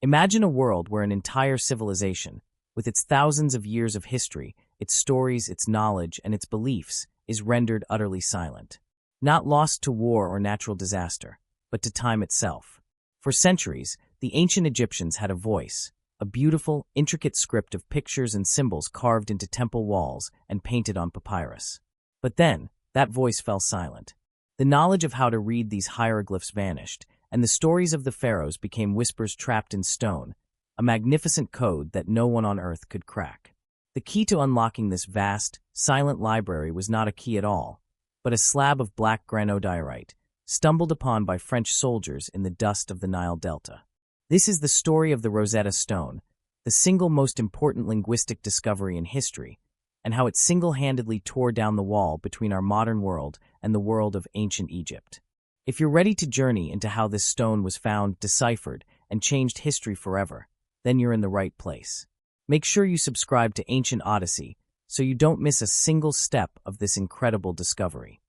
Imagine a world where an entire civilization, with its thousands of years of history, its stories, its knowledge, and its beliefs, is rendered utterly silent. Not lost to war or natural disaster, but to time itself. For centuries, the ancient Egyptians had a voice, a beautiful, intricate script of pictures and symbols carved into temple walls and painted on papyrus. But then, that voice fell silent. The knowledge of how to read these hieroglyphs vanished, and the stories of the pharaohs became whispers trapped in stone, a magnificent code that no one on earth could crack. The key to unlocking this vast, silent library was not a key at all, but a slab of black granodiorite, stumbled upon by French soldiers in the dust of the Nile Delta. This is the story of the Rosetta Stone, the single most important linguistic discovery in history, and how it single-handedly tore down the wall between our modern world and the world of ancient Egypt. If you're ready to journey into how this stone was found, deciphered, and changed history forever, then you're in the right place. Make sure you subscribe to Ancient Odyssey so you don't miss a single step of this incredible discovery.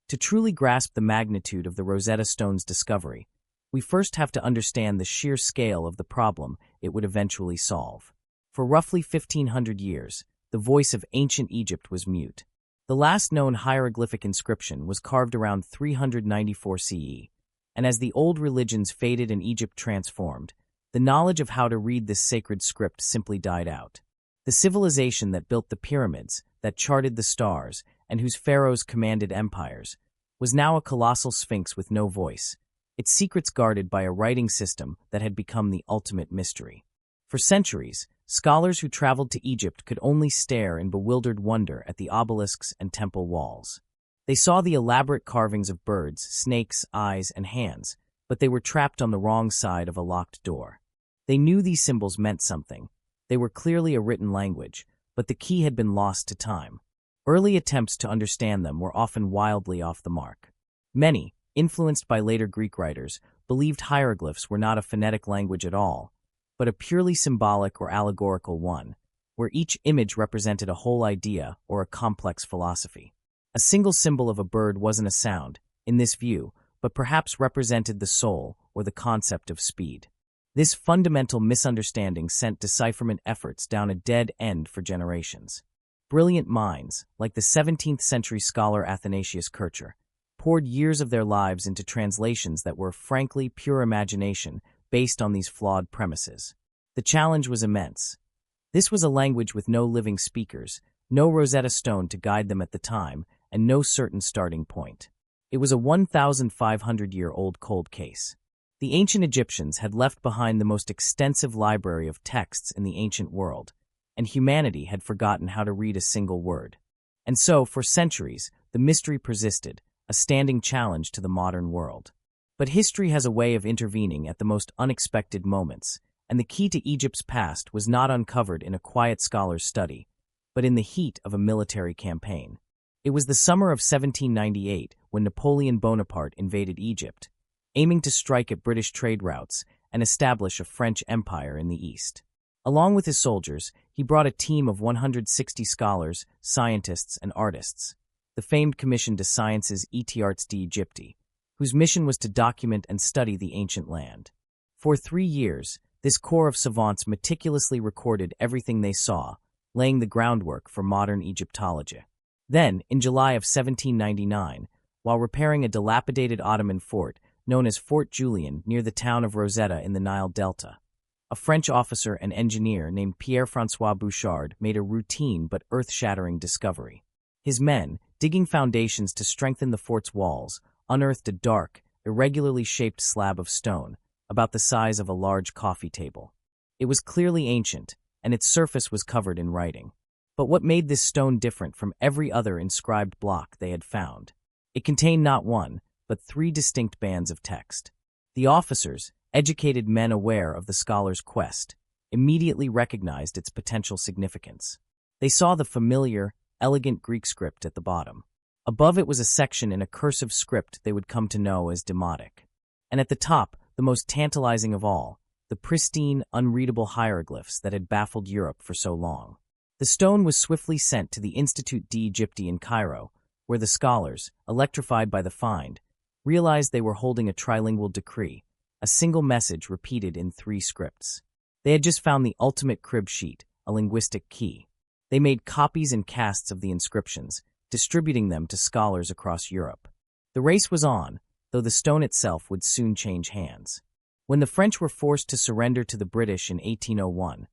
To truly grasp the magnitude of the Rosetta Stone's discovery, we first have to understand the sheer scale of the problem it would eventually solve. For roughly 1,500 years, the voice of ancient Egypt was mute. The last known hieroglyphic inscription was carved around 394 CE, and as the old religions faded and Egypt transformed, the knowledge of how to read this sacred script simply died out. The civilization that built the pyramids, that charted the stars, and whose pharaohs commanded empires, was now a colossal sphinx with no voice, its secrets guarded by a writing system that had become the ultimate mystery. For centuries, scholars who traveled to Egypt could only stare in bewildered wonder at the obelisks and temple walls. They saw the elaborate carvings of birds, snakes, eyes, and hands, but they were trapped on the wrong side of a locked door. They knew these symbols meant something. They were clearly a written language, but the key had been lost to time. Early attempts to understand them were often wildly off the mark. Many, influenced by later Greek writers, believed hieroglyphs were not a phonetic language at all, but a purely symbolic or allegorical one, where each image represented a whole idea or a complex philosophy. A single symbol of a bird wasn't a sound, in this view, but perhaps represented the soul or the concept of speed. This fundamental misunderstanding sent decipherment efforts down a dead end for generations. Brilliant minds, like the 17th-century scholar Athanasius Kircher, poured years of their lives into translations that were, frankly, pure imagination based on these flawed premises. The challenge was immense. This was a language with no living speakers, no Rosetta Stone to guide them at the time, and no certain starting point. It was a 1,500-year-old cold case. The ancient Egyptians had left behind the most extensive library of texts in the ancient world, and humanity had forgotten how to read a single word. And so, for centuries, the mystery persisted, a standing challenge to the modern world. But history has a way of intervening at the most unexpected moments, and the key to Egypt's past was not uncovered in a quiet scholar's study, but in the heat of a military campaign. It was the summer of 1798 when Napoleon Bonaparte invaded Egypt, aiming to strike at British trade routes and establish a French empire in the east. Along with his soldiers, he brought a team of 160 scholars, scientists, and artists, the famed Commission de Sciences et Arts d'Egypte, whose mission was to document and study the ancient land. For 3 years, this corps of savants meticulously recorded everything they saw, laying the groundwork for modern Egyptology. Then, in July of 1799, while repairing a dilapidated Ottoman fort known as Fort Julian near the town of Rosetta in the Nile Delta, a French officer and engineer named Jean-François Bouchard made a routine but earth-shattering discovery. His men, digging foundations to strengthen the fort's walls, unearthed a dark, irregularly shaped slab of stone, about the size of a large coffee table. It was clearly ancient, and its surface was covered in writing. But what made this stone different from every other inscribed block they had found? It contained not one, but 3 distinct bands of text. The officers, educated men aware of the scholar's quest, immediately recognized its potential significance. They saw the familiar, elegant Greek script at the bottom. Above it was a section in a cursive script they would come to know as Demotic. And at the top, the most tantalizing of all, the pristine, unreadable hieroglyphs that had baffled Europe for so long. The stone was swiftly sent to the Institut d'Egypte in Cairo, where the scholars, electrified by the find, realized they were holding a trilingual decree, a single message repeated in 3 scripts. They had just found the ultimate crib sheet, a linguistic key. They made copies and casts of the inscriptions, distributing them to scholars across Europe. The race was on, though the stone itself would soon change hands. When the French were forced to surrender to the British in 1801,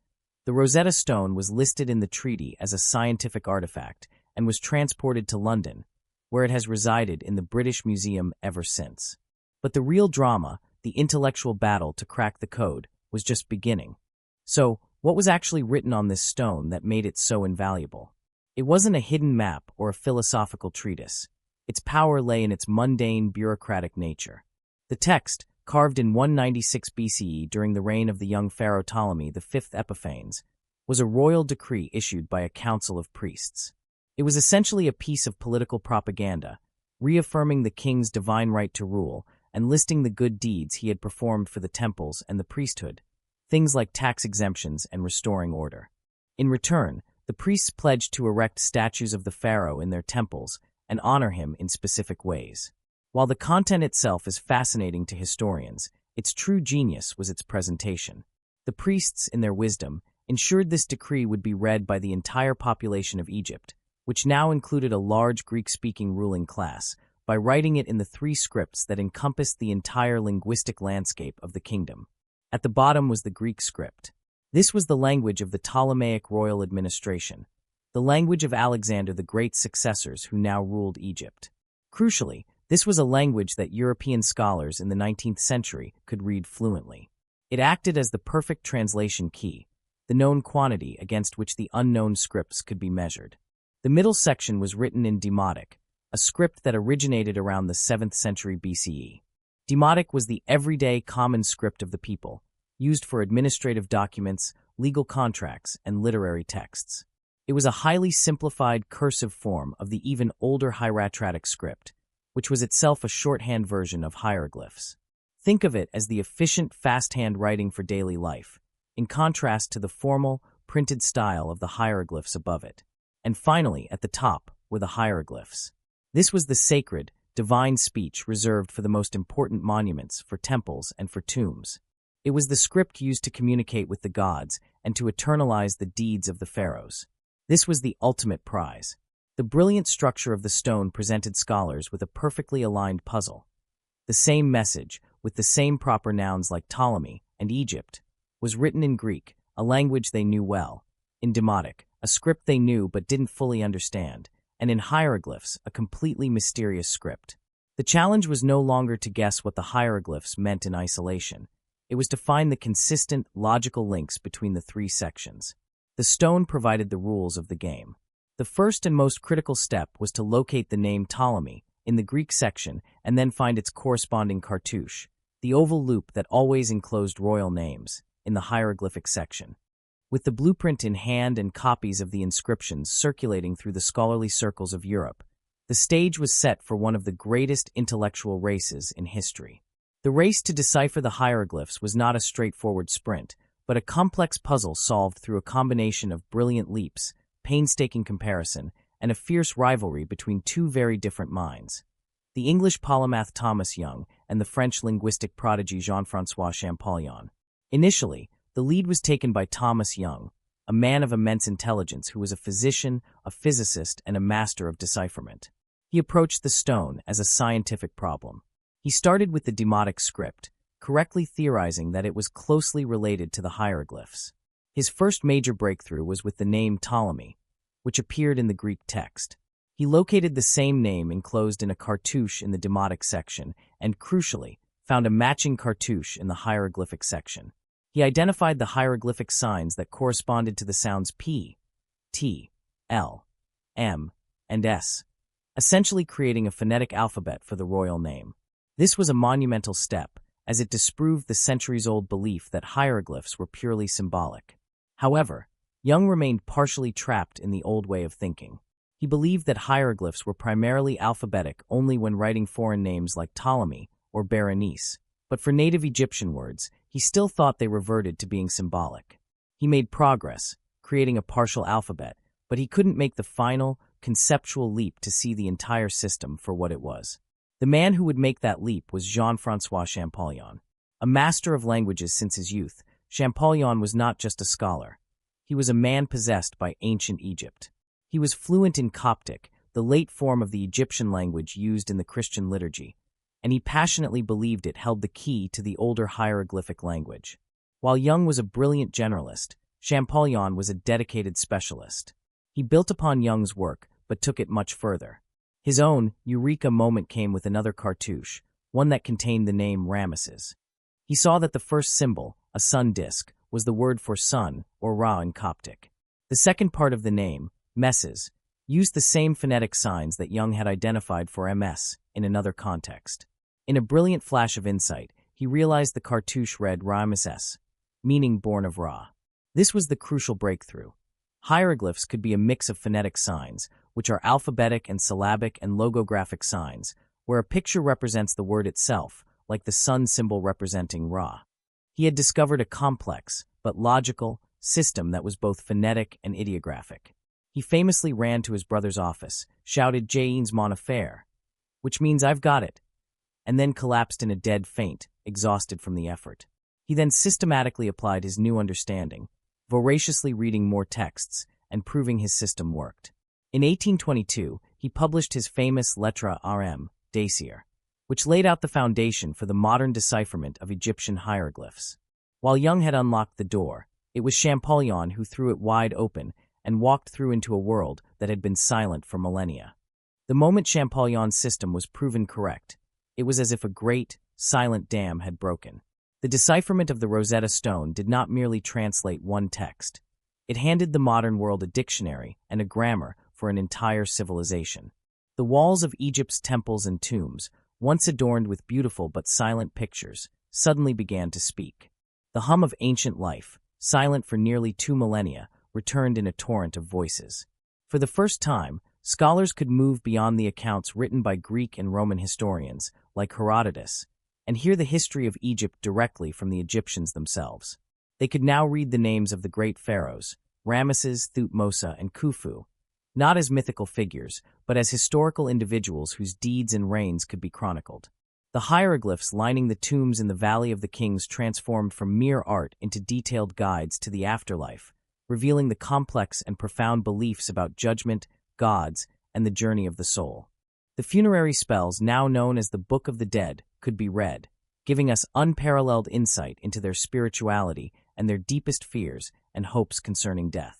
the Rosetta Stone was listed in the treaty as a scientific artifact and was transported to London, where it has resided in the British Museum ever since. But the real drama, the intellectual battle to crack the code, was just beginning. So, what was actually written on this stone that made it so invaluable? It wasn't a hidden map or a philosophical treatise. Its power lay in its mundane, bureaucratic nature. The text, carved in 196 BCE during the reign of the young pharaoh Ptolemy V Epiphanes, was a royal decree issued by a council of priests. It was essentially a piece of political propaganda, reaffirming the king's divine right to rule and listing the good deeds he had performed for the temples and the priesthood, things like tax exemptions and restoring order. In return, the priests pledged to erect statues of the pharaoh in their temples and honor him in specific ways. While the content itself is fascinating to historians, its true genius was its presentation. The priests, in their wisdom, ensured this decree would be read by the entire population of Egypt, which now included a large Greek-speaking ruling class, by writing it in the 3 scripts that encompassed the entire linguistic landscape of the kingdom. At the bottom was the Greek script. This was the language of the Ptolemaic royal administration, the language of Alexander the Great's successors who now ruled Egypt. Crucially, this was a language that European scholars in the 19th century could read fluently. It acted as the perfect translation key, the known quantity against which the unknown scripts could be measured. The middle section was written in Demotic, a script that originated around the 7th century BCE. Demotic was the everyday common script of the people, used for administrative documents, legal contracts, and literary texts. It was a highly simplified cursive form of the even older hieratic script, which was itself a shorthand version of hieroglyphs. Think of it as the efficient, fast-hand writing for daily life, in contrast to the formal, printed style of the hieroglyphs above it. And finally, at the top, were the hieroglyphs. This was the sacred, divine speech reserved for the most important monuments, for temples, and for tombs. It was the script used to communicate with the gods and to eternalize the deeds of the pharaohs. This was the ultimate prize. The brilliant structure of the stone presented scholars with a perfectly aligned puzzle. The same message, with the same proper nouns like Ptolemy and Egypt, was written in Greek, a language they knew well, in Demotic, a script they knew but didn't fully understand, and in hieroglyphs, a completely mysterious script. The challenge was no longer to guess what the hieroglyphs meant in isolation. It was to find the consistent, logical links between the 3 sections. The stone provided the rules of the game. The first and most critical step was to locate the name Ptolemy in the Greek section and then find its corresponding cartouche, the oval loop that always enclosed royal names, in the hieroglyphic section. With the blueprint in hand and copies of the inscriptions circulating through the scholarly circles of Europe, the stage was set for one of the greatest intellectual races in history. The race to decipher the hieroglyphs was not a straightforward sprint, but a complex puzzle solved through a combination of brilliant leaps, painstaking comparison, and a fierce rivalry between 2 very different minds. The English polymath Thomas Young and the French linguistic prodigy Jean-François Champollion. Initially, the lead was taken by Thomas Young, a man of immense intelligence who was a physician, a physicist, and a master of decipherment. He approached the stone as a scientific problem. He started with the Demotic script, correctly theorizing that it was closely related to the hieroglyphs. His first major breakthrough was with the name Ptolemy, which appeared in the Greek text. He located the same name enclosed in a cartouche in the Demotic section and, crucially, found a matching cartouche in the hieroglyphic section. He identified the hieroglyphic signs that corresponded to the sounds P, T, L, M, and S, essentially creating a phonetic alphabet for the royal name. This was a monumental step, as it disproved the centuries-old belief that hieroglyphs were purely symbolic. However, Young remained partially trapped in the old way of thinking. He believed that hieroglyphs were primarily alphabetic only when writing foreign names like Ptolemy or Berenice, but for native Egyptian words, he still thought they reverted to being symbolic. He made progress, creating a partial alphabet, but he couldn't make the final, conceptual leap to see the entire system for what it was. The man who would make that leap was Jean-François Champollion, A master of languages since his youth, Champollion was not just a scholar. He was a man possessed by ancient Egypt. He was fluent in Coptic, the late form of the Egyptian language used in the Christian liturgy, and he passionately believed it held the key to the older hieroglyphic language. While Young was a brilliant generalist, Champollion was a dedicated specialist. He built upon Young's work, but took it much further. His own eureka moment came with another cartouche, one that contained the name Ramesses. He saw that the first symbol, a sun disk, was the word for sun, or Ra in Coptic. The second part of the name, Messes, used the same phonetic signs that Young had identified for MS in another context. In a brilliant flash of insight, he realized the cartouche read Ramesses, meaning born of Ra. This was the crucial breakthrough. Hieroglyphs could be a mix of phonetic signs, which are alphabetic and syllabic and logographic signs, where a picture represents the word itself, like the sun symbol representing Ra. He had discovered a complex, but logical, system that was both phonetic and ideographic. He famously ran to his brother's office, shouted "Jane's mon affaire," which means "I've got it," and then collapsed in a dead faint, exhausted from the effort. He then systematically applied his new understanding, voraciously reading more texts and proving his system worked. In 1822, he published his famous Lettre Rm. Dacier, which laid out the foundation for the modern decipherment of Egyptian hieroglyphs. While Young had unlocked the door, it was Champollion who threw it wide open and walked through into a world that had been silent for millennia. The moment Champollion's system was proven correct, it was as if a great, silent dam had broken. The decipherment of the Rosetta Stone did not merely translate one text. It handed the modern world a dictionary and a grammar for an entire civilization. The walls of Egypt's temples and tombs, once adorned with beautiful but silent pictures, suddenly began to speak. The hum of ancient life, silent for nearly 2 millennia, returned in a torrent of voices. For the first time, scholars could move beyond the accounts written by Greek and Roman historians, like Herodotus, and hear the history of Egypt directly from the Egyptians themselves. They could now read the names of the great pharaohs, Ramesses, Thutmose, and Khufu, not as mythical figures, but as historical individuals whose deeds and reigns could be chronicled. The hieroglyphs lining the tombs in the Valley of the Kings transformed from mere art into detailed guides to the afterlife, revealing the complex and profound beliefs about judgment, gods, and the journey of the soul. The funerary spells, now known as the Book of the Dead, could be read, giving us unparalleled insight into their spirituality and their deepest fears and hopes concerning death.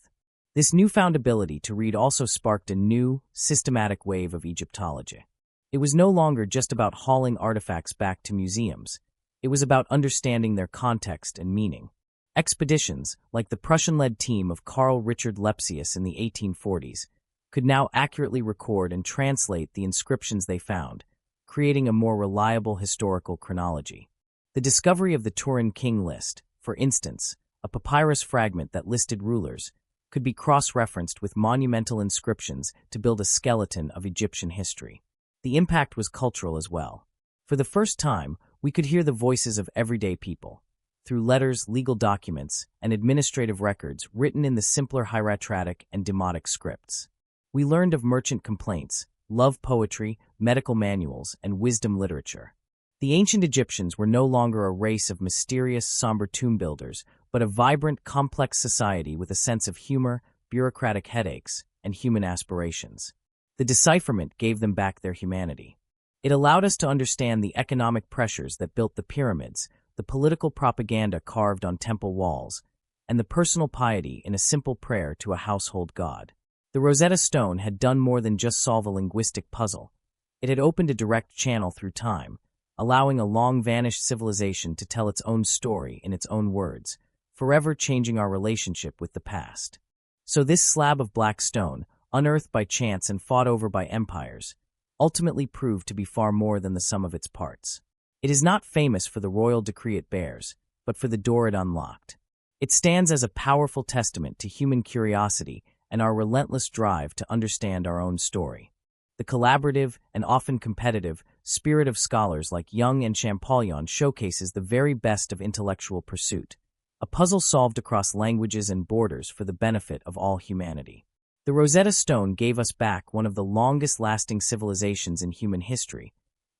This newfound ability to read also sparked a new, systematic wave of Egyptology. It was no longer just about hauling artifacts back to museums. It was about understanding their context and meaning. Expeditions, like the Prussian-led team of Carl Richard Lepsius in the 1840s, could now accurately record and translate the inscriptions they found, creating a more reliable historical chronology. The discovery of the Turin King list, for instance, a papyrus fragment that listed rulers, could be cross-referenced with monumental inscriptions to build a skeleton of Egyptian history. The impact was cultural as well. For the first time, we could hear the voices of everyday people, through letters, legal documents, and administrative records written in the simpler hieratic and demotic scripts. We learned of merchant complaints, love poetry, medical manuals, and wisdom literature. The ancient Egyptians were no longer a race of mysterious, somber tomb builders, but a vibrant, complex society with a sense of humor, bureaucratic headaches, and human aspirations. The decipherment gave them back their humanity. It allowed us to understand the economic pressures that built the pyramids, the political propaganda carved on temple walls, and the personal piety in a simple prayer to a household god. The Rosetta Stone had done more than just solve a linguistic puzzle. It had opened a direct channel through time, allowing a long-vanished civilization to tell its own story in its own words, forever changing our relationship with the past. So this slab of black stone, unearthed by chance and fought over by empires, ultimately proved to be far more than the sum of its parts. It is not famous for the royal decree it bears, but for the door it unlocked. It stands as a powerful testament to human curiosity and our relentless drive to understand our own story. The collaborative and often competitive spirit of scholars like Young and Champollion showcases the very best of intellectual pursuit, a puzzle solved across languages and borders for the benefit of all humanity. The Rosetta Stone gave us back one of the longest-lasting civilizations in human history,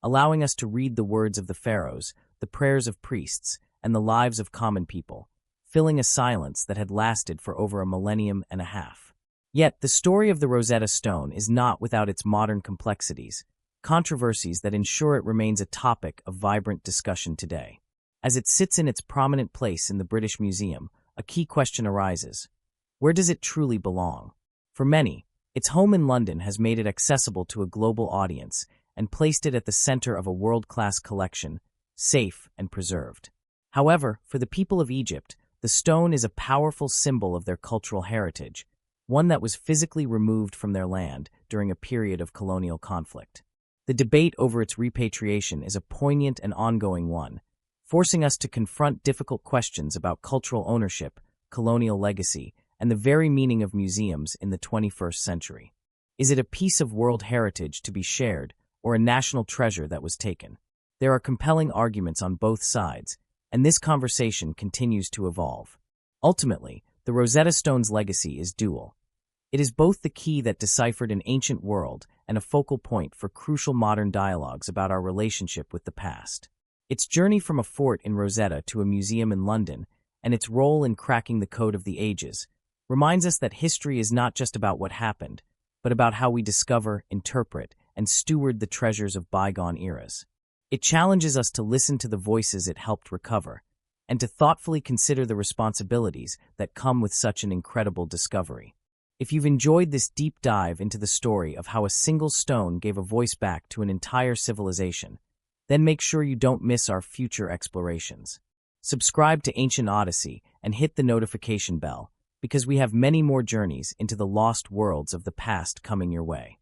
allowing us to read the words of the pharaohs, the prayers of priests, and the lives of common people, filling a silence that had lasted for over a millennium and a half. Yet, the story of the Rosetta Stone is not without its modern complexities, controversies that ensure it remains a topic of vibrant discussion today. As it sits in its prominent place in the British Museum, a key question arises: where does it truly belong? For many, its home in London has made it accessible to a global audience and placed it at the center of a world-class collection, safe and preserved. However, for the people of Egypt, the stone is a powerful symbol of their cultural heritage, one that was physically removed from their land during a period of colonial conflict. The debate over its repatriation is a poignant and ongoing one, forcing us to confront difficult questions about cultural ownership, colonial legacy, and the very meaning of museums in the 21st century. Is it a piece of world heritage to be shared, or a national treasure that was taken? There are compelling arguments on both sides, and this conversation continues to evolve. Ultimately, the Rosetta Stone's legacy is dual. It is both the key that deciphered an ancient world and a focal point for crucial modern dialogues about our relationship with the past. Its journey from a fort in Rosetta to a museum in London, and its role in cracking the code of the ages, reminds us that history is not just about what happened, but about how we discover, interpret, and steward the treasures of bygone eras. It challenges us to listen to the voices it helped recover, and to thoughtfully consider the responsibilities that come with such an incredible discovery. If you've enjoyed this deep dive into the story of how a single stone gave a voice back to an entire civilization, then make sure you don't miss our future explorations. Subscribe to Ancient Odyssey and hit the notification bell, because we have many more journeys into the lost worlds of the past coming your way.